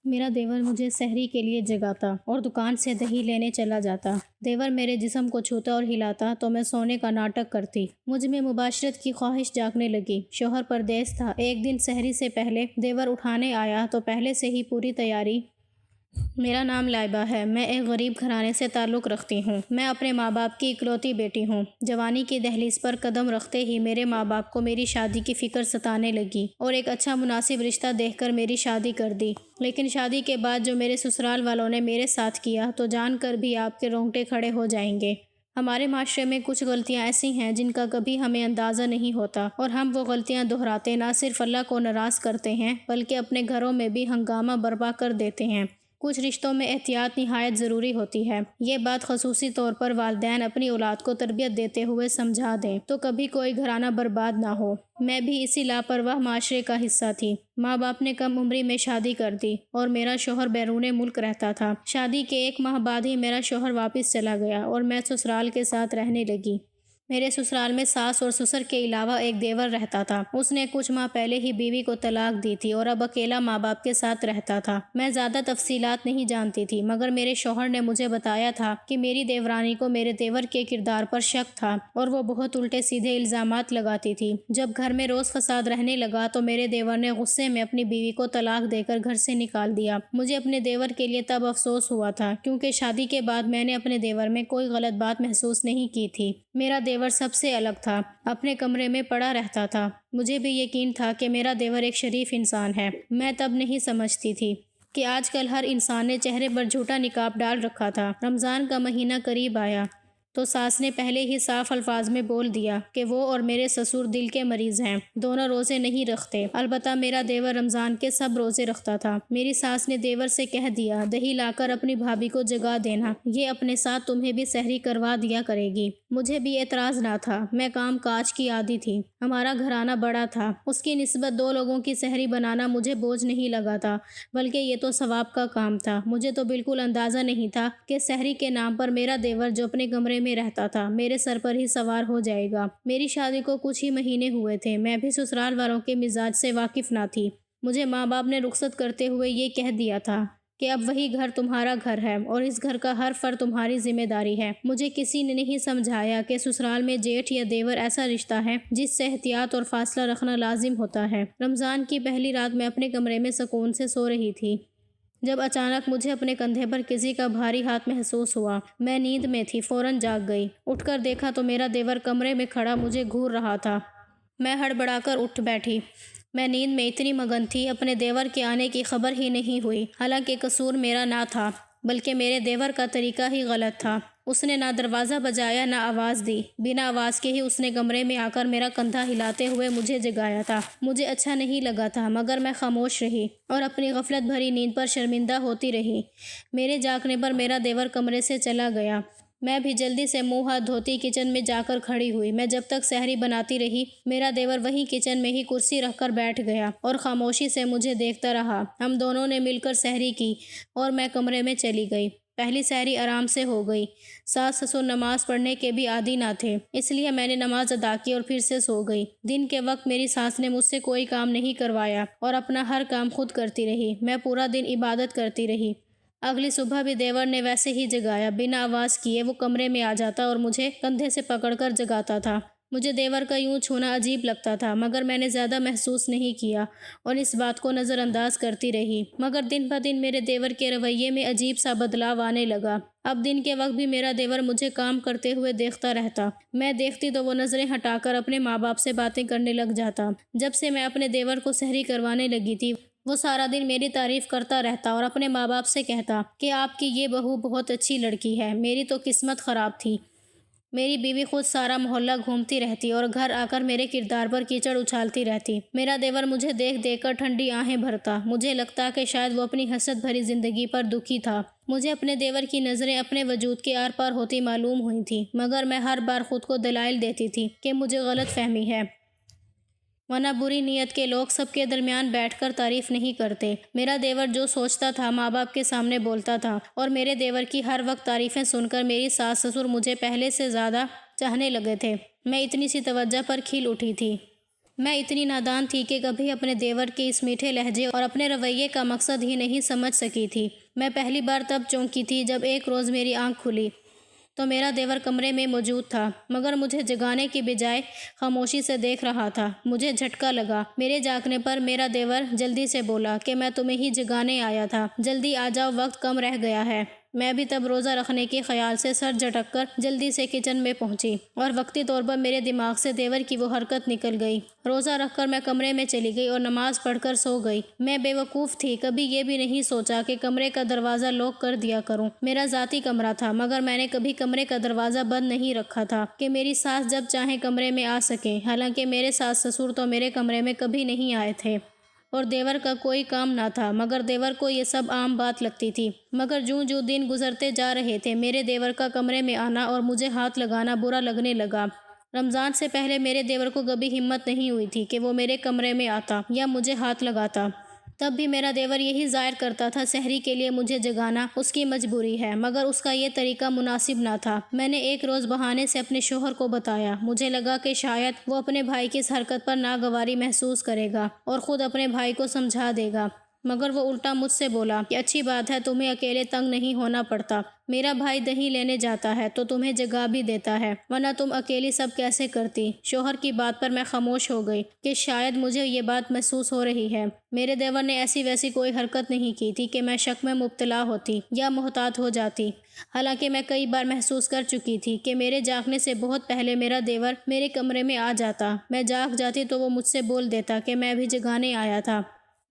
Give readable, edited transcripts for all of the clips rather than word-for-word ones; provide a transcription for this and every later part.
میرا دیور مجھے سحری کے لیے جگاتا اور دکان سے دہی لینے چلا جاتا۔ دیور میرے جسم کو چھوتا اور ہلاتا تو میں سونے کا ناٹک کرتی۔ مجھ میں مباشرت کی خواہش جاگنے لگی۔ شوہر پردیس تھا۔ ایک دن سحری سے پہلے دیور اٹھانے آیا تو پہلے سے ہی پوری تیاری۔ میرا نام لائبہ ہے۔ میں ایک غریب گھرانے سے تعلق رکھتی ہوں۔ میں اپنے ماں باپ کی اکلوتی بیٹی ہوں۔ جوانی کی دہلیز پر قدم رکھتے ہی میرے ماں باپ کو میری شادی کی فکر ستانے لگی اور ایک اچھا مناسب رشتہ دیکھ کر میری شادی کر دی۔ لیکن شادی کے بعد جو میرے سسرال والوں نے میرے ساتھ کیا تو جان کر بھی آپ کے رونگٹے کھڑے ہو جائیں گے۔ ہمارے معاشرے میں کچھ غلطیاں ایسی ہیں جن کا کبھی ہمیں اندازہ نہیں ہوتا اور ہم وہ غلطیاں دہراتے نہ صرف اللہ کو ناراض کرتے ہیں بلکہ اپنے گھروں میں بھی ہنگامہ برپا کر دیتے ہیں۔ کچھ رشتوں میں احتیاط نہایت ضروری ہوتی ہے۔ یہ بات خصوصی طور پر والدین اپنی اولاد کو تربیت دیتے ہوئے سمجھا دیں تو کبھی کوئی گھرانہ برباد نہ ہو۔ میں بھی اسی لاپرواہ معاشرے کا حصہ تھی۔ ماں باپ نے کم عمری میں شادی کر دی اور میرا شوہر بیرون ملک رہتا تھا۔ شادی کے 1 ماہ بعد ہی میرا شوہر واپس چلا گیا اور میں سسرال کے ساتھ رہنے لگی۔ میرے سسرال میں ساس اور سسر کے علاوہ ایک دیور رہتا تھا۔ اس نے کچھ ماہ پہلے ہی بیوی کو طلاق دی تھی اور اب اکیلا ماں باپ کے ساتھ رہتا تھا۔ میں زیادہ تفصیلات نہیں جانتی تھی مگر میرے شوہر نے مجھے بتایا تھا کہ میری دیورانی کو میرے دیور کے کردار پر شک تھا اور وہ بہت الٹے سیدھے الزامات لگاتی تھی۔ جب گھر میں روز فساد رہنے لگا تو میرے دیور نے غصے میں اپنی بیوی کو طلاق دے کر گھر سے نکال دیا۔ مجھے اپنے دیور کے لیے تب افسوس ہوا تھا کیونکہ شادی کے بعد میں نے اپنے دیور میں کوئی غلط بات محسوس نہیں کی تھی۔ میرا دیور سب سے الگ تھا، اپنے کمرے میں پڑا رہتا تھا۔ مجھے بھی یقین تھا کہ میرا دیور ایک شریف انسان ہے۔ میں تب نہیں سمجھتی تھی کہ آج کل ہر انسان نے چہرے پر جھوٹا نقاب ڈال رکھا تھا۔ رمضان کا مہینہ قریب آیا تو ساس نے پہلے ہی صاف الفاظ میں بول دیا کہ وہ اور میرے سسر دل کے مریض ہیں، دونوں روزے نہیں رکھتے۔ البتہ میرا دیور رمضان کے سب روزے رکھتا تھا۔ میری ساس نے دیور سے کہہ دیا دہی لا کر اپنی بھابھی کو جگا دینا، یہ اپنے ساتھ تمہیں بھی سحری کروا دیا کرے گی۔ مجھے بھی اعتراض نہ تھا، میں کام کاج کی عادی تھی۔ ہمارا گھرانہ بڑا تھا، اس کی نسبت 2 لوگوں کی سحری بنانا مجھے بوجھ نہیں لگا تھا بلکہ یہ تو ثواب کا کام تھا۔ مجھے تو بالکل اندازہ نہیں تھا کہ سحری کے نام پر میرا دیور جو اپنے کمرے میں رہتا تھا میرے سر پر ہی سوار ہو جائے گا۔ میری شادی کو کچھ ہی مہینے ہوئے تھے۔ میں بھی سسرال والوں کے مزاج سے واقف نہ تھی۔ مجھے ماں باپ نے رخصت کرتے ہوئے یہ کہہ دیا تھا کہ اب وہی گھر تمہارا گھر ہے اور اس گھر کا ہر فرد تمہاری ذمہ داری ہے۔ مجھے کسی نے نہیں سمجھایا کہ سسرال میں جیٹھ یا دیور ایسا رشتہ ہے جس سے احتیاط اور فاصلہ رکھنا لازم ہوتا ہے۔ رمضان کی پہلی رات میں اپنے کمرے میں سکون سے سو رہی تھی جب اچانک مجھے اپنے کندھے پر کسی کا بھاری ہاتھ محسوس ہوا۔ میں نیند میں تھی، فوراً جاگ گئی۔ اٹھ کر دیکھا تو میرا دیور کمرے میں کھڑا مجھے گھور رہا تھا۔ میں ہڑبڑا کر اٹھ بیٹھی۔ میں نیند میں اتنی مگن تھی اپنے دیور کے آنے کی خبر ہی نہیں ہوئی۔ حالانکہ قصور میرا نہ تھا بلکہ میرے دیور کا طریقہ ہی غلط تھا۔ اس نے نہ دروازہ بجایا نہ آواز دی، بنا آواز کے ہی اس نے کمرے میں آ کر میرا کندھا ہلاتے ہوئے مجھے جگایا تھا۔ مجھے اچھا نہیں لگا تھا مگر میں خاموش رہی اور اپنی غفلت بھری نیند پر شرمندہ ہوتی رہی۔ میرے جاگنے پر میرا دیور کمرے سے چلا گیا۔ میں بھی جلدی سے منہ ہاتھ دھوتی کچن میں جا کر کھڑی ہوئی۔ میں جب تک سحری بناتی رہی میرا دیور وہیں کچن میں ہی کرسی رکھ کر بیٹھ گیا اور خاموشی سے مجھے دیکھتا رہا۔ ہم دونوں نے مل کر سحری کی اور میں کمرے میں چلی گئی۔ پہلی سحری آرام سے ہو گئی۔ ساس سسر نماز پڑھنے کے بھی عادی نہ تھے، اس لیے میں نے نماز ادا کی اور پھر سے سو گئی۔ دن کے وقت میری ساس نے مجھ سے کوئی کام نہیں کروایا اور اپنا ہر کام خود کرتی رہی۔ میں پورا دن عبادت کرتی رہی۔ اگلی صبح بھی دیور نے ویسے ہی جگایا، بنا آواز کیے وہ کمرے میں آ جاتا اور مجھے کندھے سے پکڑ کر جگاتا تھا۔ مجھے دیور کا یوں چھونا عجیب لگتا تھا مگر میں نے زیادہ محسوس نہیں کیا اور اس بات کو نظر انداز کرتی رہی۔ مگر دن بہ دن میرے دیور کے رویے میں عجیب سا بدلاؤ آنے لگا۔ اب دن کے وقت بھی میرا دیور مجھے کام کرتے ہوئے دیکھتا رہتا۔ میں دیکھتی تو وہ نظریں ہٹا کر اپنے ماں باپ سے باتیں کرنے لگ جاتا۔ جب سے میں اپنے دیور کو سحری کروانے لگی تھی وہ سارا دن میری تعریف کرتا رہتا اور اپنے ماں باپ سے کہتا کہ آپ کی یہ بہو بہت اچھی لڑکی ہے۔ میری تو قسمت خراب تھی۔ میری بیوی خود سارا محلہ گھومتی رہتی اور گھر آ کر میرے کردار پر کیچڑ اچھالتی رہتی۔ میرا دیور مجھے دیکھ دیکھ کر ٹھنڈی آہیں بھرتا۔ مجھے لگتا کہ شاید وہ اپنی حسرت بھری زندگی پر دکھی تھا۔ مجھے اپنے دیور کی نظریں اپنے وجود کے آر پار ہوتی معلوم ہوئی تھیں مگر میں ہر بار خود کو دلائل دیتی تھی کہ مجھے غلط فہمی ہے، ورنہ بری نیت کے لوگ سب کے درمیان بیٹھ کر تعریف نہیں کرتے۔ میرا دیور جو سوچتا تھا ماں باپ کے سامنے بولتا تھا اور میرے دیور کی ہر وقت تعریفیں سن کر میری ساس سسر مجھے پہلے سے زیادہ چاہنے لگے تھے۔ میں اتنی سی توجہ پر کھل اٹھی تھی میں اتنی نادان تھی کہ کبھی اپنے دیور کے اس میٹھے لہجے اور اپنے رویے کا مقصد ہی نہیں سمجھ سکی تھی۔ میں پہلی بار تب چونکی تھی جب ایک روز میری آنکھ کھلی تو میرا دیور کمرے میں موجود تھا، مگر مجھے جگانے کی بجائے خاموشی سے دیکھ رہا تھا۔ مجھے جھٹکا لگا۔ میرے جاگنے پر میرا دیور جلدی سے بولا کہ میں تمہیں ہی جگانے آیا تھا، جلدی آ جاؤ، وقت کم رہ گیا ہے۔ میں بھی تب روزہ رکھنے کے خیال سے سر جھٹک کر جلدی سے کچن میں پہنچی اور وقتی طور پر میرے دماغ سے دیور کی وہ حرکت نکل گئی۔ روزہ رکھ کر میں کمرے میں چلی گئی اور نماز پڑھ کر سو گئی۔ میں بے وقوف تھی، کبھی یہ بھی نہیں سوچا کہ کمرے کا دروازہ لاک کر دیا کروں۔ میرا ذاتی کمرہ تھا، مگر میں نے کبھی کمرے کا دروازہ بند نہیں رکھا تھا کہ میری ساس جب چاہیں کمرے میں آ سکیں۔ حالانکہ میرے ساس سسر تو میرے کمرے میں کبھی نہیں آئے تھے اور دیور کا کوئی کام نہ تھا، مگر دیور کو یہ سب عام بات لگتی تھی۔ مگر جوں جوں دن گزرتے جا رہے تھے، میرے دیور کا کمرے میں آنا اور مجھے ہاتھ لگانا برا لگنے لگا۔ رمضان سے پہلے میرے دیور کو کبھی ہمت نہیں ہوئی تھی کہ وہ میرے کمرے میں آتا یا مجھے ہاتھ لگاتا۔ تب بھی میرا دیور یہی ظاہر کرتا تھا سحری کے لیے مجھے جگانا اس کی مجبوری ہے، مگر اس کا یہ طریقہ مناسب نہ تھا۔ میں نے ایک روز بہانے سے اپنے شوہر کو بتایا۔ مجھے لگا کہ شاید وہ اپنے بھائی کی اس حرکت پر ناگواری محسوس کرے گا اور خود اپنے بھائی کو سمجھا دے گا، مگر وہ الٹا مجھ سے بولا کہ اچھی بات ہے، تمہیں اکیلے تنگ نہیں ہونا پڑتا۔ میرا بھائی دہی لینے جاتا ہے تو تمہیں جگا بھی دیتا ہے، ورنہ تم اکیلی سب کیسے کرتی؟ شوہر کی بات پر میں خاموش ہو گئی کہ شاید مجھے یہ بات محسوس ہو رہی ہے۔ میرے دیور نے ایسی ویسی کوئی حرکت نہیں کی تھی کہ میں شک میں مبتلا ہوتی یا محتاط ہو جاتی۔ حالانکہ میں کئی بار محسوس کر چکی تھی کہ میرے جاگنے سے بہت پہلے میرا دیور میرے کمرے میں آ جاتا۔ میں جاگ جاتی تو وہ مجھ سے بول دیتا کہ میں بھی جگانے آیا تھا۔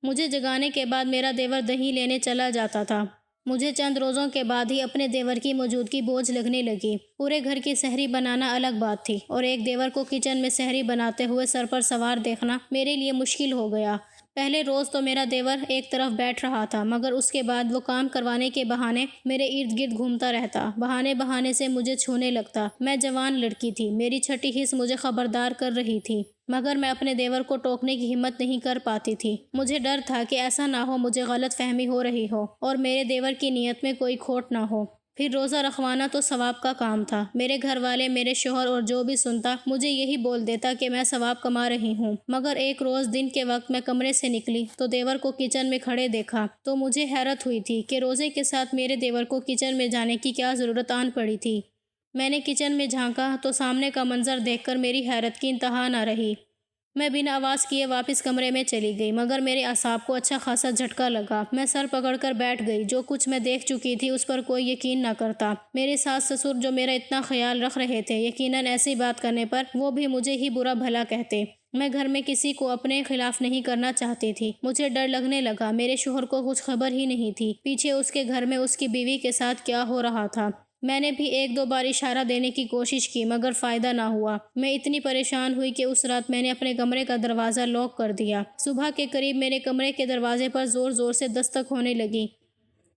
مجھے جگانے کے بعد میرا دیور دہی لینے چلا جاتا تھا۔ مجھے چند روزوں کے بعد ہی اپنے دیور کی موجودگی بوجھ لگنے لگی۔ پورے گھر کی سحری بنانا الگ بات تھی اور ایک دیور کو کچن میں سحری بناتے ہوئے سر پر سوار دیکھنا میرے لیے مشکل ہو گیا۔ پہلے روز تو میرا دیور ایک طرف بیٹھ رہا تھا، مگر اس کے بعد وہ کام کروانے کے بہانے میرے ارد گرد گھومتا رہتا، بہانے بہانے سے مجھے چھونے لگتا۔ میں جوان لڑکی تھی، میری چھٹی حس مجھے خبردار کر رہی تھی، مگر میں اپنے دیور کو ٹوکنے کی ہمت نہیں کر پاتی تھی۔ مجھے ڈر تھا کہ ایسا نہ ہو مجھے غلط فہمی ہو رہی ہو اور میرے دیور کی نیت میں کوئی کھوٹ نہ ہو۔ پھر روزہ رکھوانا تو ثواب کا کام تھا۔ میرے گھر والے، میرے شوہر اور جو بھی سنتا مجھے یہی بول دیتا کہ میں ثواب کما رہی ہوں۔ مگر ایک روز دن کے وقت میں کمرے سے نکلی تو دیور کو کچن میں کھڑے دیکھا تو مجھے حیرت ہوئی تھی کہ روزے کے ساتھ میرے دیور کو کچن میں جانے کی کیا ضرورت آن پڑی تھی۔ میں نے کچن میں جھانکا تو سامنے کا منظر دیکھ کر میری حیرت کی انتہا نہ رہی۔ میں بنا آواز کیے واپس کمرے میں چلی گئی، مگر میرے اعصاب کو اچھا خاصا جھٹکا لگا۔ میں سر پکڑ کر بیٹھ گئی۔ جو کچھ میں دیکھ چکی تھی اس پر کوئی یقین نہ کرتا۔ میرے ساس سسر جو میرا اتنا خیال رکھ رہے تھے، یقیناً ایسی بات کرنے پر وہ بھی مجھے ہی برا بھلا کہتے۔ میں گھر میں کسی کو اپنے خلاف نہیں کرنا چاہتی تھی۔ مجھے ڈر لگنے لگا۔ میرے شوہر کو کچھ خبر ہی نہیں تھی پیچھے اس کے گھر میں اس کی بیوی کے ساتھ کیا ہو رہا تھا۔ میں نے بھی ایک دو بار اشارہ دینے کی کوشش کی، مگر فائدہ نہ ہوا۔ میں اتنی پریشان ہوئی کہ اس رات میں نے اپنے کمرے کا دروازہ لاک کر دیا۔ صبح کے قریب میرے کمرے کے دروازے پر زور زور سے دستک ہونے لگی۔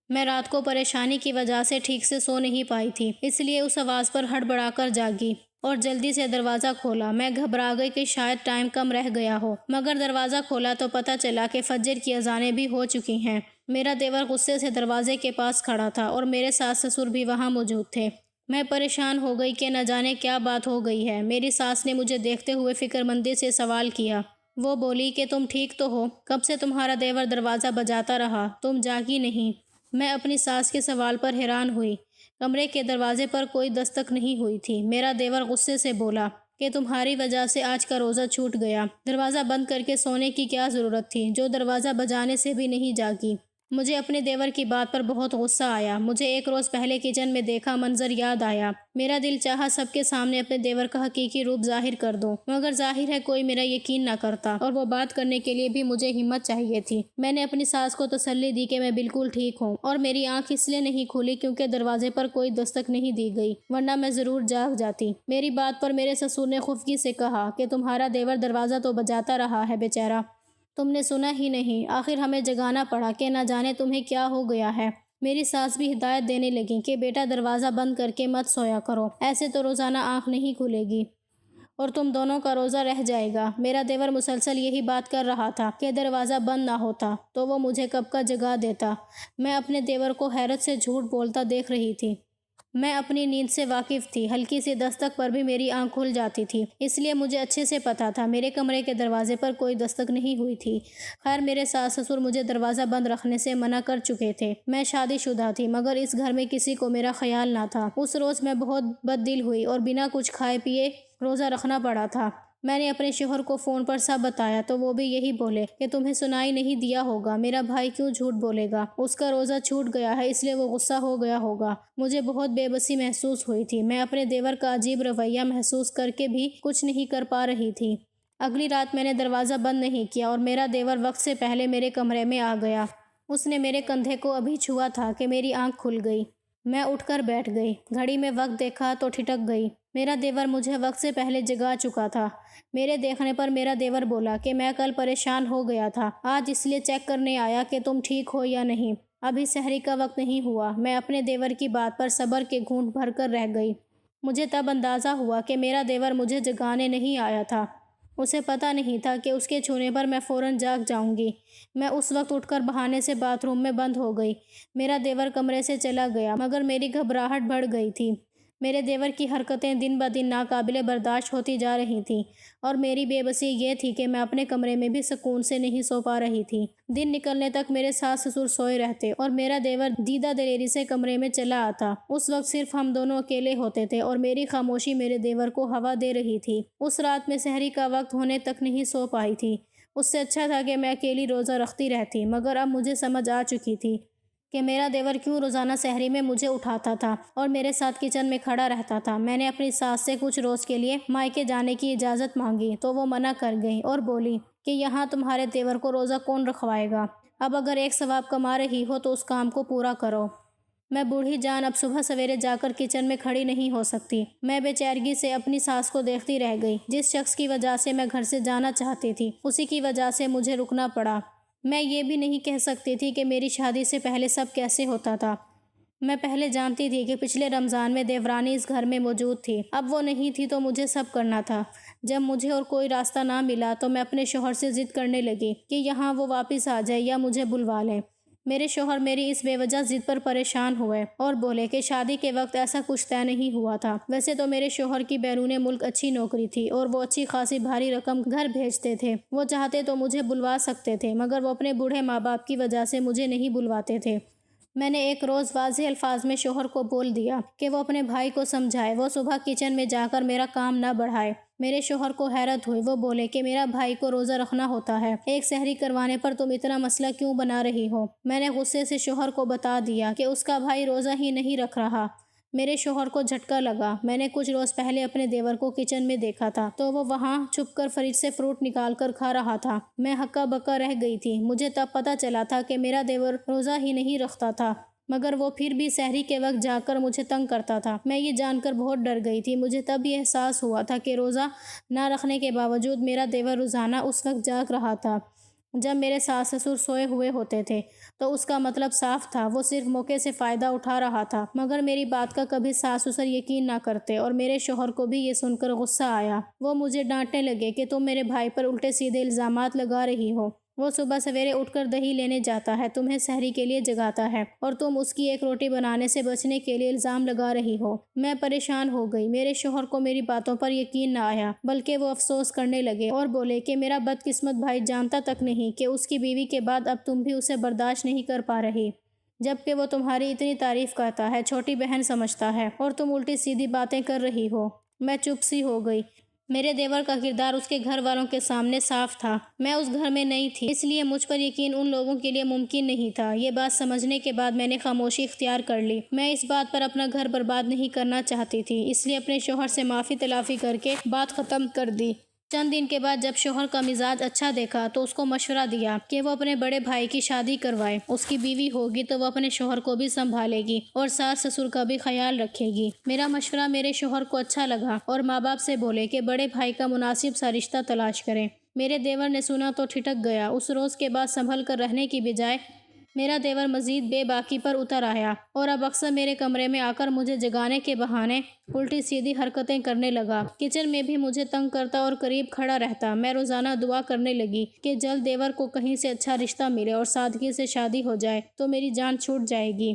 میں رات کو پریشانی کی وجہ سے ٹھیک سے سو نہیں پائی تھی، اس لیے اس آواز پر ہڑبڑا کر جاگی اور جلدی سے دروازہ کھولا۔ میں گھبرا گئی کہ شاید ٹائم کم رہ گیا ہو، مگر دروازہ کھولا تو پتہ چلا کہ فجر کی اذانیں بھی ہو چکی ہیں۔ میرا دیور غصے سے دروازے کے پاس کھڑا تھا اور میرے ساس سسر بھی وہاں موجود تھے۔ میں پریشان ہو گئی کہ نہ جانے کیا بات ہو گئی ہے۔ میری ساس نے مجھے دیکھتے ہوئے فکر مندی سے سوال کیا۔ وہ بولی کہ تم ٹھیک تو ہو؟ کب سے تمہارا دیور دروازہ بجاتا رہا، تم جاگی نہیں؟ میں اپنی ساس کے سوال پر حیران ہوئی۔ کمرے کے دروازے پر کوئی دستک نہیں ہوئی تھی۔ میرا دیور غصے سے بولا کہ تمہاری وجہ سے آج کا روزہ چھوٹ گیا۔ دروازہ بند کر کے سونے کی کیا ضرورت تھی جو دروازہ بجانے سے بھی نہیں جاگی؟ مجھے اپنے دیور کی بات پر بہت غصہ آیا۔ مجھے ایک روز پہلے کچن میں دیکھا منظر یاد آیا۔ میرا دل چاہا سب کے سامنے اپنے دیور کا حقیقی روپ ظاہر کر دوں، مگر ظاہر ہے کوئی میرا یقین نہ کرتا اور وہ بات کرنے کے لیے بھی مجھے ہمت چاہیے تھی۔ میں نے اپنی ساس کو تسلی دی کہ میں بالکل ٹھیک ہوں اور میری آنکھ اس لیے نہیں کھلی کیونکہ دروازے پر کوئی دستک نہیں دی گئی، ورنہ میں ضرور جاگ جاتی۔ میری بات پر میرے سسر نے خفگی سے کہا کہ تمہارا دیور دروازہ تو بجاتا رہا ہے بیچارہ، تم نے سنا ہی نہیں، آخر ہمیں جگانا پڑا کہ نہ جانے تمہیں کیا ہو گیا ہے۔ میری ساس بھی ہدایت دینے لگی کہ بیٹا دروازہ بند کر کے مت سویا کرو، ایسے تو روزانہ آنکھ نہیں کھلے گی اور تم دونوں کا روزہ رہ جائے گا۔ میرا دیور مسلسل یہی بات کر رہا تھا کہ دروازہ بند نہ ہوتا تو وہ مجھے کب کا جگا دیتا۔ میں اپنے دیور کو حیرت سے جھوٹ بولتا دیکھ رہی تھی۔ میں اپنی نیند سے واقف تھی، ہلکی سی دستک پر بھی میری آنکھ کھل جاتی تھی، اس لیے مجھے اچھے سے پتہ تھا میرے کمرے کے دروازے پر کوئی دستک نہیں ہوئی تھی۔ خیر میرے ساس سسر مجھے دروازہ بند رکھنے سے منع کر چکے تھے۔ میں شادی شدہ تھی مگر اس گھر میں کسی کو میرا خیال نہ تھا۔ اس روز میں بہت بد دل ہوئی اور بنا کچھ کھائے پیے روزہ رکھنا پڑا تھا۔ میں نے اپنے شوہر کو فون پر سب بتایا تو وہ بھی یہی بولے کہ تمہیں سنائی نہیں دیا ہوگا، میرا بھائی کیوں جھوٹ بولے گا، اس کا روزہ چھوٹ گیا ہے اس لیے وہ غصہ ہو گیا ہوگا۔ مجھے بہت بے بسی محسوس ہوئی تھی۔ میں اپنے دیور کا عجیب رویہ محسوس کر کے بھی کچھ نہیں کر پا رہی تھی۔ اگلی رات میں نے دروازہ بند نہیں کیا اور میرا دیور وقت سے پہلے میرے کمرے میں آ گیا۔ اس نے میرے کندھے کو ابھی چھوا تھا کہ میری آنکھ کھل گئی۔ میں اٹھ کر بیٹھ گئی، گھڑی میں وقت دیکھا تو ٹھٹک گئی۔ میرا دیور مجھے وقت سے پہلے جگا چکا تھا۔ میرے دیکھنے پر میرا دیور بولا کہ میں کل پریشان ہو گیا تھا، آج اس لیے چیک کرنے آیا کہ تم ٹھیک ہو یا نہیں، ابھی سحری کا وقت نہیں ہوا۔ میں اپنے دیور کی بات پر صبر کے گھونٹ بھر کر رہ گئی۔ مجھے تب اندازہ ہوا کہ میرا دیور مجھے جگانے نہیں آیا تھا، اسے پتہ نہیں تھا کہ اس کے چھونے پر میں فوراً جاگ جاؤں گی۔ میں اس وقت اٹھ کر بہانے سے باتھ روم میں بند ہو گئی۔ میرا دیور کمرے سے چلا گیا مگر میری گھبراہٹ بڑھ گئی تھی۔ میرے دیور کی حرکتیں دن بدن ناقابل برداشت ہوتی جا رہی تھیں اور میری بے بسی یہ تھی کہ میں اپنے کمرے میں بھی سکون سے نہیں سو پا رہی تھی۔ دن نکلنے تک میرے ساس سسر سوئے رہتے اور میرا دیور دیدہ دلیری سے کمرے میں چلا آتا۔ اس وقت صرف ہم دونوں اکیلے ہوتے تھے اور میری خاموشی میرے دیور کو ہوا دے رہی تھی۔ اس رات میں سحری کا وقت ہونے تک نہیں سو پائی تھی۔ اس سے اچھا تھا کہ میں اکیلی روزہ رکھتی رہتی، مگر اب مجھے سمجھ آ چکی تھی کہ میرا دیور کیوں روزانہ سحری میں مجھے اٹھاتا تھا اور میرے ساتھ کچن میں کھڑا رہتا تھا۔ میں نے اپنی ساس سے کچھ روز کے لیے مائکے جانے کی اجازت مانگی تو وہ منع کر گئی اور بولی کہ یہاں تمہارے دیور کو روزہ کون رکھوائے گا، اب اگر ایک ثواب کما رہی ہو تو اس کام کو پورا کرو۔ میں بوڑھی جان اب صبح سویرے جا کر کچن میں کھڑی نہیں ہو سکتی۔ میں بے چارگی سے اپنی ساس کو دیکھتی رہ گئی۔ جس شخص کی وجہ سے میں گھر سے جانا چاہتی تھی اسی کی وجہ سے مجھے رکنا پڑا۔ میں یہ بھی نہیں کہہ سکتی تھی کہ میری شادی سے پہلے سب کیسے ہوتا تھا۔ میں پہلے جانتی تھی کہ پچھلے رمضان میں دیورانی اس گھر میں موجود تھی، اب وہ نہیں تھی تو مجھے سب کرنا تھا۔ جب مجھے اور کوئی راستہ نہ ملا تو میں اپنے شوہر سے ضد کرنے لگی کہ یہاں وہ واپس آ جائے یا مجھے بلوا لے۔ میرے شوہر میری اس بے وجہ ضد پر پریشان ہوئے اور بولے کہ شادی کے وقت ایسا کچھ طے نہیں ہوا تھا۔ ویسے تو میرے شوہر کی بیرون ملک اچھی نوکری تھی اور وہ اچھی خاصی بھاری رقم گھر بھیجتے تھے، وہ چاہتے تو مجھے بلوا سکتے تھے مگر وہ اپنے بوڑھے ماں باپ کی وجہ سے مجھے نہیں بلواتے تھے۔ میں نے ایک روز واضح الفاظ میں شوہر کو بول دیا کہ وہ اپنے بھائی کو سمجھائے وہ صبح کچن میں جا کر میرا کام نہ بڑھائے۔ میرے شوہر کو حیرت ہوئی، وہ بولے کہ میرا بھائی کو روزہ رکھنا ہوتا ہے، ایک سحری کروانے پر تم اتنا مسئلہ کیوں بنا رہی ہو؟ میں نے غصے سے شوہر کو بتا دیا کہ اس کا بھائی روزہ ہی نہیں رکھ رہا۔ میرے شوہر کو جھٹکا لگا۔ میں نے کچھ روز پہلے اپنے دیور کو کچن میں دیکھا تھا تو وہ وہاں چھپ کر فریج سے فروٹ نکال کر کھا رہا تھا۔ میں ہکا بکا رہ گئی تھی۔ مجھے تب پتہ چلا تھا کہ میرا دیور روزہ ہی نہیں رکھتا تھا مگر وہ پھر بھی سحری کے وقت جا کر مجھے تنگ کرتا تھا۔ میں یہ جان کر بہت ڈر گئی تھی۔ مجھے تب یہ احساس ہوا تھا کہ روزہ نہ رکھنے کے باوجود میرا دیور روزانہ اس وقت جاگ رہا تھا جب میرے ساس سسر سوئے ہوئے ہوتے تھے، تو اس کا مطلب صاف تھا، وہ صرف موقع سے فائدہ اٹھا رہا تھا۔ مگر میری بات کا کبھی ساس سسر یقین نہ کرتے اور میرے شوہر کو بھی یہ سن کر غصہ آیا۔ وہ مجھے ڈانٹنے لگے کہ تم میرے بھائی پر الٹے سیدھے الزامات لگا رہی ہو، وہ صبح سویرے اٹھ کر دہی لینے جاتا ہے، تمہیں سحری کے لیے جگاتا ہے اور تم اس کی ایک روٹی بنانے سے بچنے کے لیے الزام لگا رہی ہو۔ میں پریشان ہو گئی۔ میرے شوہر کو میری باتوں پر یقین نہ آیا بلکہ وہ افسوس کرنے لگے اور بولے کہ میرا بدقسمت بھائی جانتا تک نہیں کہ اس کی بیوی کے بعد اب تم بھی اسے برداشت نہیں کر پا رہی، جبکہ وہ تمہاری اتنی تعریف کرتا ہے، چھوٹی بہن سمجھتا ہے اور تم الٹی سیدھی باتیں کر رہی ہو۔ میں چپ سی ہو گئی۔ میرے دیور کا کردار اس کے گھر والوں کے سامنے صاف تھا۔ میں اس گھر میں نئی تھی اس لیے مجھ پر یقین ان لوگوں کے لیے ممکن نہیں تھا۔ یہ بات سمجھنے کے بعد میں نے خاموشی اختیار کر لی۔ میں اس بات پر اپنا گھر برباد نہیں کرنا چاہتی تھی، اس لیے اپنے شوہر سے معافی تلافی کر کے بات ختم کر دی۔ چند دن کے بعد جب شوہر کا مزاج اچھا دیکھا تو اس کو مشورہ دیا کہ وہ اپنے بڑے بھائی کی شادی کروائے، اس کی بیوی ہوگی تو وہ اپنے شوہر کو بھی سنبھالے گی اور ساس سسر کا بھی خیال رکھے گی۔ میرا مشورہ میرے شوہر کو اچھا لگا اور ماں باپ سے بولے کہ بڑے بھائی کا مناسب سا رشتہ تلاش کریں۔ میرے دیور نے سنا تو ٹھٹک گیا۔ اس روز کے بعد سنبھل کر رہنے کی بجائے میرا دیور مزید بے باکی پر اتر آیا اور اب اکثر میرے کمرے میں آ کر مجھے جگانے کے بہانے الٹی سیدھی حرکتیں کرنے لگا۔ کچن میں بھی مجھے تنگ کرتا اور قریب کھڑا رہتا۔ میں روزانہ دعا کرنے لگی کہ جلد دیور کو کہیں سے اچھا رشتہ ملے اور سادگی سے شادی ہو جائے تو میری جان چھوٹ جائے گی۔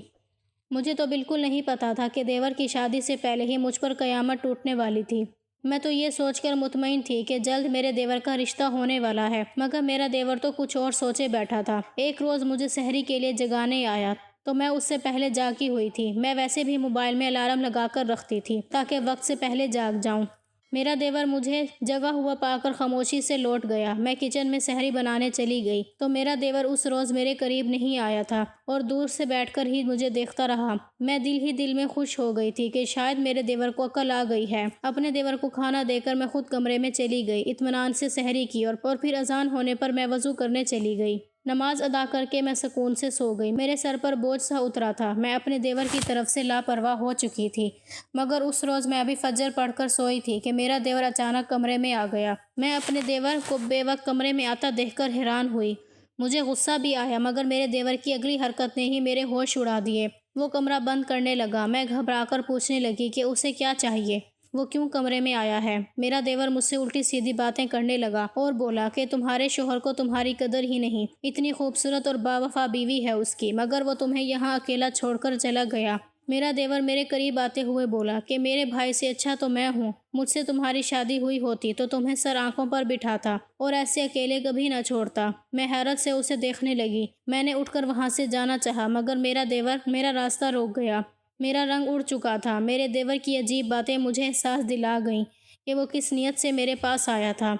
مجھے تو بالکل نہیں پتا تھا کہ دیور کی شادی سے پہلے ہی مجھ پر قیامت ٹوٹنے والی تھی۔ میں تو یہ سوچ کر مطمئن تھی کہ جلد میرے دیور کا رشتہ ہونے والا ہے، مگر میرا دیور تو کچھ اور سوچے بیٹھا تھا۔ ایک روز مجھے سحری کے لیے جگانے آیا تو میں اس سے پہلے جاگی ہوئی تھی۔ میں ویسے بھی موبائل میں الارم لگا کر رکھتی تھی تاکہ وقت سے پہلے جاگ جاؤں۔ میرا دیور مجھے جگا ہوا پا کر خاموشی سے لوٹ گیا۔ میں کچن میں سحری بنانے چلی گئی تو میرا دیور اس روز میرے قریب نہیں آیا تھا اور دور سے بیٹھ کر ہی مجھے دیکھتا رہا۔ میں دل ہی دل میں خوش ہو گئی تھی کہ شاید میرے دیور کو عقل آ گئی ہے۔ اپنے دیور کو کھانا دے کر میں خود کمرے میں چلی گئی، اطمینان سے سحری کی اور پھر اذان ہونے پر میں وضو کرنے چلی گئی۔ نماز ادا کر کے میں سکون سے سو گئی۔ میرے سر پر بوجھ سا اترا تھا۔ میں اپنے دیور کی طرف سے لاپرواہ ہو چکی تھی، مگر اس روز میں ابھی فجر پڑھ کر سوئی تھی کہ میرا دیور اچانک کمرے میں آ گیا۔ میں اپنے دیور کو بے وقت کمرے میں آتا دیکھ کر حیران ہوئی۔ مجھے غصہ بھی آیا، مگر میرے دیور کی اگلی حرکت نے ہی میرے ہوش اڑا دیے۔ وہ کمرہ بند کرنے لگا۔ میں گھبرا کر پوچھنے لگی کہ اسے کیا چاہیے، وہ کیوں کمرے میں آیا ہے۔ میرا دیور مجھ سے الٹی سیدھی باتیں کرنے لگا اور بولا کہ تمہارے شوہر کو تمہاری قدر ہی نہیں، اتنی خوبصورت اور باوفا بیوی ہے اس کی، مگر وہ تمہیں یہاں اکیلا چھوڑ کر چلا گیا۔ میرا دیور میرے قریب آتے ہوئے بولا کہ میرے بھائی سے اچھا تو میں ہوں، مجھ سے تمہاری شادی ہوئی ہوتی تو تمہیں سر آنکھوں پر بٹھاتا اور ایسے اکیلے کبھی نہ چھوڑتا۔ میں حیرت سے اسے دیکھنے لگی۔ میں نے اٹھ کر وہاں سے جانا چاہا، مگر میرا دیور میرا راستہ روک گیا۔ میرا رنگ اڑ چکا تھا۔ میرے دیور کی عجیب باتیں مجھے احساس دلا گئیں کہ وہ کس نیت سے میرے پاس آیا تھا۔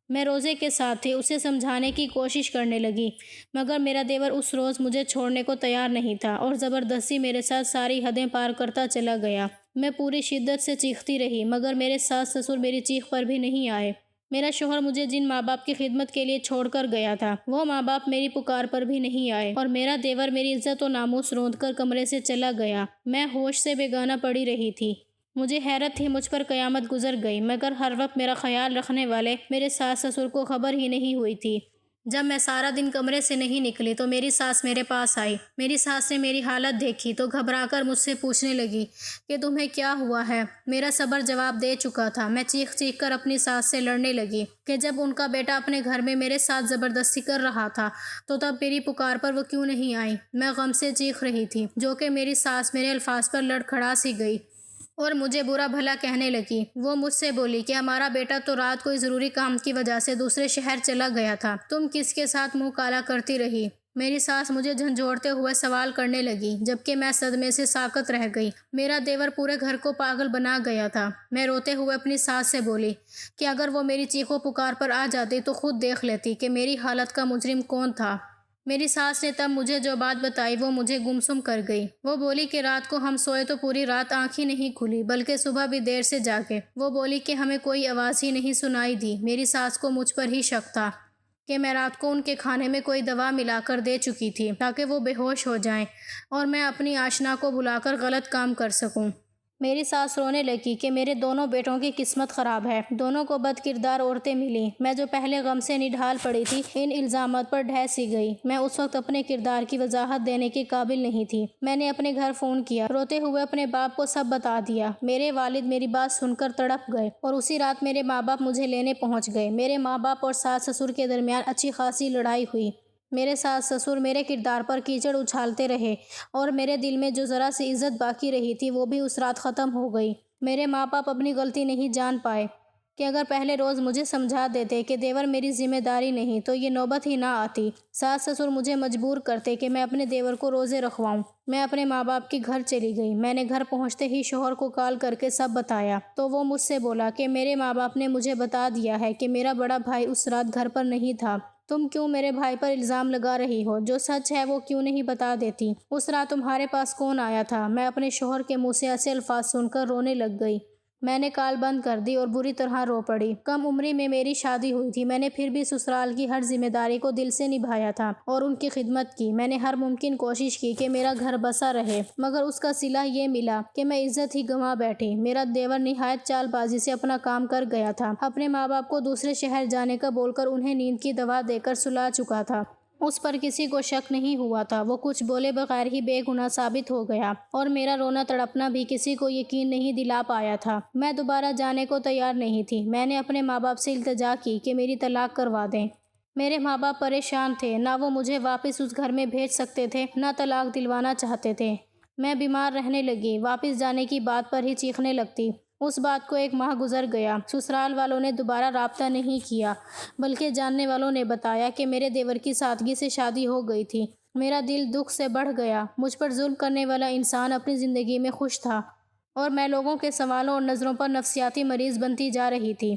میں روزے کے ساتھ تھی، اسے سمجھانے کی کوشش کرنے لگی، مگر میرا دیور اس روز مجھے چھوڑنے کو تیار نہیں تھا اور زبردستی میرے ساتھ ساری حدیں پار کرتا چلا گیا۔ میں پوری شدت سے چیختی رہی، مگر میرے ساس سسر میری چیخ پر بھی نہیں آئے۔ میرا شوہر مجھے جن ماں باپ کی خدمت کے لیے چھوڑ کر گیا تھا، وہ ماں باپ میری پکار پر بھی نہیں آئے اور میرا دیور میری عزت و ناموس روند کر کمرے سے چلا گیا۔ میں ہوش سے بیگانہ پڑی رہی تھی۔ مجھے حیرت تھی مجھ پر قیامت گزر گئی، مگر ہر وقت میرا خیال رکھنے والے میرے ساس سسر کو خبر ہی نہیں ہوئی تھی۔ جب میں سارا دن کمرے سے نہیں نکلی تو میری ساس میرے پاس آئی۔ میری ساس نے میری حالت دیکھی تو گھبرا کر مجھ سے پوچھنے لگی کہ تمہیں کیا ہوا ہے۔ میرا صبر جواب دے چکا تھا۔ میں چیخ چیخ کر اپنی ساس سے لڑنے لگی کہ جب ان کا بیٹا اپنے گھر میں میرے ساتھ زبردستی کر رہا تھا تو تب میری پکار پر وہ کیوں نہیں آئی۔ میں غم سے چیخ رہی تھی، جو کہ میری ساس میرے الفاظ پر لڑکھڑا سی گئی اور مجھے برا بھلا کہنے لگی۔ وہ مجھ سے بولی کہ ہمارا بیٹا تو رات کوئی ضروری کام کی وجہ سے دوسرے شہر چلا گیا تھا، تم کس کے ساتھ منہ کالا کرتی رہی۔ میری ساس مجھے جھنجھوڑتے ہوئے سوال کرنے لگی، جبکہ میں صدمے سے ساکت رہ گئی۔ میرا دیور پورے گھر کو پاگل بنا گیا تھا۔ میں روتے ہوئے اپنی ساس سے بولی کہ اگر وہ میری چیخو پکار پر آ جاتی تو خود دیکھ لیتی کہ میری حالت کا مجرم کون تھا۔ میری ساس نے تب مجھے جو بات بتائی وہ مجھے گمسم کر گئی۔ وہ بولی کہ رات کو ہم سوئے تو پوری رات آنکھ ہی نہیں کھلی، بلکہ صبح بھی دیر سے جاگے۔ وہ بولی کہ ہمیں کوئی آواز ہی نہیں سنائی دی۔ میری ساس کو مجھ پر ہی شک تھا کہ میں رات کو ان کے کھانے میں کوئی دوا ملا کر دے چکی تھی تاکہ وہ بے ہوش ہو جائیں اور میں اپنی آشنا کو بلا کر غلط کام کر سکوں۔ میری ساس رونے لگی کہ میرے دونوں بیٹوں کی قسمت خراب ہے، دونوں کو بد کردار عورتیں ملیں۔ میں جو پہلے غم سے نڈھال پڑی تھی، ان الزامات پر ڈھہ سی گئی۔ میں اس وقت اپنے کردار کی وضاحت دینے کے قابل نہیں تھی۔ میں نے اپنے گھر فون کیا، روتے ہوئے اپنے باپ کو سب بتا دیا۔ میرے والد میری بات سن کر تڑپ گئے اور اسی رات میرے ماں باپ مجھے لینے پہنچ گئے۔ میرے ماں باپ اور ساس سسر کے درمیان اچھی خاصی لڑائی ہوئی۔ میرے ساس سسر میرے کردار پر کیچڑ اچھالتے رہے اور میرے دل میں جو ذرا سی عزت باقی رہی تھی وہ بھی اس رات ختم ہو گئی۔ میرے ماں باپ اپنی غلطی نہیں جان پائے کہ اگر پہلے روز مجھے سمجھا دیتے کہ دیور میری ذمہ داری نہیں تو یہ نوبت ہی نہ آتی۔ ساس سسر مجھے مجبور کرتے کہ میں اپنے دیور کو روزے رکھواؤں۔ میں اپنے ماں باپ کے گھر چلی گئی۔ میں نے گھر پہنچتے ہی شوہر کو کال کر کے سب بتایا تو وہ مجھ سے بولا کہ میرے ماں باپ نے مجھے بتا دیا ہے کہ میرا بڑا بھائی اس رات گھر پر نہیں تھا۔ تم کیوں میرے بھائی پر الزام لگا رہی ہو؟ جو سچ ہے وہ کیوں نہیں بتا دیتی؟ اس رات تمہارے پاس کون آیا تھا؟ میں اپنے شوہر کے منہ سے ایسے الفاظ سن کر رونے لگ گئی۔ میں نے کال بند کر دی اور بری طرح رو پڑی۔ کم عمری میں میری شادی ہوئی تھی، میں نے پھر بھی سسرال کی ہر ذمہ داری کو دل سے نبھایا تھا اور ان کی خدمت کی۔ میں نے ہر ممکن کوشش کی کہ میرا گھر بسا رہے، مگر اس کا صلہ یہ ملا کہ میں عزت ہی گنوا بیٹھی۔ میرا دیور نہایت چال بازی سے اپنا کام کر گیا تھا۔ اپنے ماں باپ کو دوسرے شہر جانے کا بول کر انہیں نیند کی دوا دے کر سلا چکا تھا۔ اس پر کسی کو شک نہیں ہوا تھا، وہ کچھ بولے بغیر ہی بے گناہ ثابت ہو گیا اور میرا رونا تڑپنا بھی کسی کو یقین نہیں دلا پایا تھا۔ میں دوبارہ جانے کو تیار نہیں تھی۔ میں نے اپنے ماں باپ سے التجا کی کہ میری طلاق کروا دیں۔ میرے ماں باپ پریشان تھے، نہ وہ مجھے واپس اس گھر میں بھیج سکتے تھے نہ طلاق دلوانا چاہتے تھے۔ میں بیمار رہنے لگی، واپس جانے کی بات پر ہی چیخنے لگتی۔ اس بات کو 1 ماہ گزر گیا۔ سسرال والوں نے دوبارہ رابطہ نہیں کیا، بلکہ جاننے والوں نے بتایا کہ میرے دیور کی سادگی سے شادی ہو گئی تھی۔ میرا دل دکھ سے بڑھ گیا۔ مجھ پر ظلم کرنے والا انسان اپنی زندگی میں خوش تھا اور میں لوگوں کے سوالوں اور نظروں پر نفسیاتی مریض بنتی جا رہی تھی۔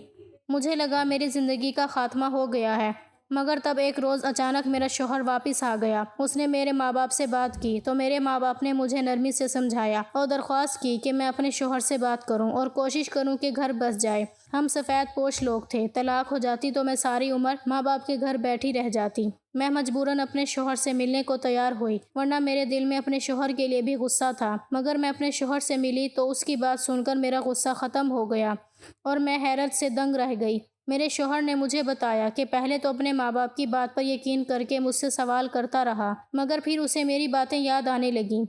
مجھے لگا میری زندگی کا خاتمہ ہو گیا ہے، مگر تب ایک روز اچانک میرا شوہر واپس آ گیا۔ اس نے میرے ماں باپ سے بات کی تو میرے ماں باپ نے مجھے نرمی سے سمجھایا اور درخواست کی کہ میں اپنے شوہر سے بات کروں اور کوشش کروں کہ گھر بس جائے۔ ہم سفید پوش لوگ تھے، طلاق ہو جاتی تو میں ساری عمر ماں باپ کے گھر بیٹھی رہ جاتی۔ میں مجبوراً اپنے شوہر سے ملنے کو تیار ہوئی، ورنہ میرے دل میں اپنے شوہر کے لیے بھی غصہ تھا۔ مگر میں اپنے شوہر سے ملی تو اس کی بات سن کر میرا غصہ ختم ہو گیا اور میں حیرت سے دنگ رہ گئی۔ میرے شوہر نے مجھے بتایا کہ پہلے تو اپنے ماں باپ کی بات پر یقین کر کے مجھ سے سوال کرتا رہا، مگر پھر اسے میری باتیں یاد آنے لگیں۔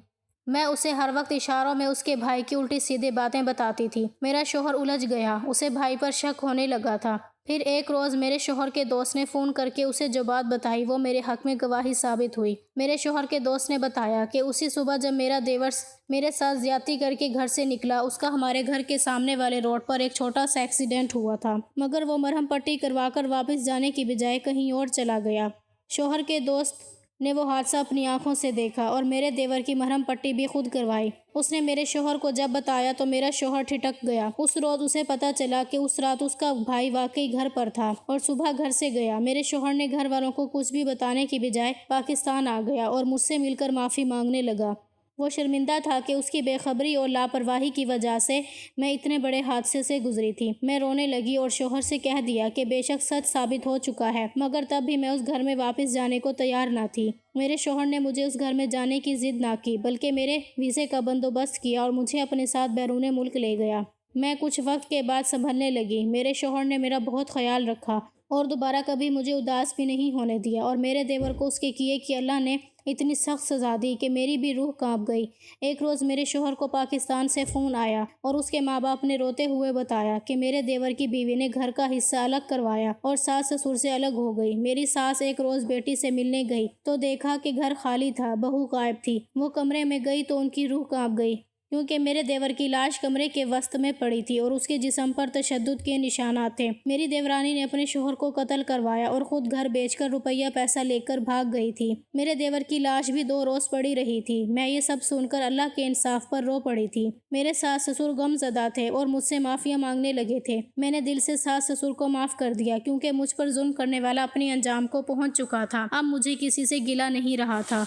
میں اسے ہر وقت اشاروں میں اس کے بھائی کی الٹی سیدھی باتیں بتاتی تھی۔ میرا شوہر الجھ گیا، اسے بھائی پر شک ہونے لگا تھا۔ پھر ایک روز میرے شوہر کے دوست نے فون کر کے اسے جو بات بتائی وہ میرے حق میں گواہی ثابت ہوئی۔ میرے شوہر کے دوست نے بتایا کہ اسی صبح جب میرا دیور میرے ساتھ زیادتی کر کے گھر سے نکلا، اس کا ہمارے گھر کے سامنے والے روڈ پر ایک چھوٹا سا ایکسیڈنٹ ہوا تھا، مگر وہ مرہم پٹی کروا کر واپس جانے کی بجائے کہیں اور چلا گیا۔ شوہر کے دوست نے وہ حادثہ اپنی آنکھوں سے دیکھا اور میرے دیور کی مرہم پٹی بھی خود کروائی۔ اس نے میرے شوہر کو جب بتایا تو میرا شوہر ٹھٹک گیا۔ اس روز اسے پتہ چلا کہ اس رات اس کا بھائی واقعی گھر پر تھا اور صبح گھر سے گیا۔ میرے شوہر نے گھر والوں کو کچھ بھی بتانے کی بجائے پاکستان آ گیا اور مجھ سے مل کر معافی مانگنے لگا۔ وہ شرمندہ تھا کہ اس کی بے خبری اور لاپرواہی کی وجہ سے میں اتنے بڑے حادثے سے گزری تھی۔ میں رونے لگی اور شوہر سے کہہ دیا کہ بے شک سچ ثابت ہو چکا ہے، مگر تب بھی میں اس گھر میں واپس جانے کو تیار نہ تھی۔ میرے شوہر نے مجھے اس گھر میں جانے کی ضد نہ کی، بلکہ میرے ویزے کا بندوبست کیا اور مجھے اپنے ساتھ بیرون ملک لے گیا۔ میں کچھ وقت کے بعد سنبھلنے لگی۔ میرے شوہر نے میرا بہت خیال رکھا اور دوبارہ کبھی مجھے اداس بھی نہیں ہونے دیا، اور میرے دیور کو اس کے کیے کی اللہ نے اتنی سخت سزا دی کہ میری بھی روح کانپ گئی۔ ایک روز میرے شوہر کو پاکستان سے فون آیا اور اس کے ماں باپ نے روتے ہوئے بتایا کہ میرے دیور کی بیوی نے گھر کا حصہ الگ کروایا اور ساس سسر سے الگ ہو گئی۔ میری ساس ایک روز بیٹی سے ملنے گئی تو دیکھا کہ گھر خالی تھا، بہو غائب تھی۔ وہ کمرے میں گئی تو ان کی روح کانپ گئی، کیونکہ میرے دیور کی لاش کمرے کے وسط میں پڑی تھی اور اس کے جسم پر تشدد کے نشانات تھے۔ میری دیورانی نے اپنے شوہر کو قتل کروایا اور خود گھر بیچ کر روپیہ پیسہ لے کر بھاگ گئی تھی۔ میرے دیور کی لاش بھی 2 روز پڑی رہی تھی۔ میں یہ سب سن کر اللہ کے انصاف پر رو پڑی تھی۔ میرے ساس سسر غم زدہ تھے اور مجھ سے معافیاں مانگنے لگے تھے۔ میں نے دل سے ساس سسر کو معاف کر دیا، کیونکہ مجھ پر ظلم کرنے والا اپنے انجام کو پہنچ چکا تھا۔ اب مجھے کسی سے گلہ نہیں رہا تھا۔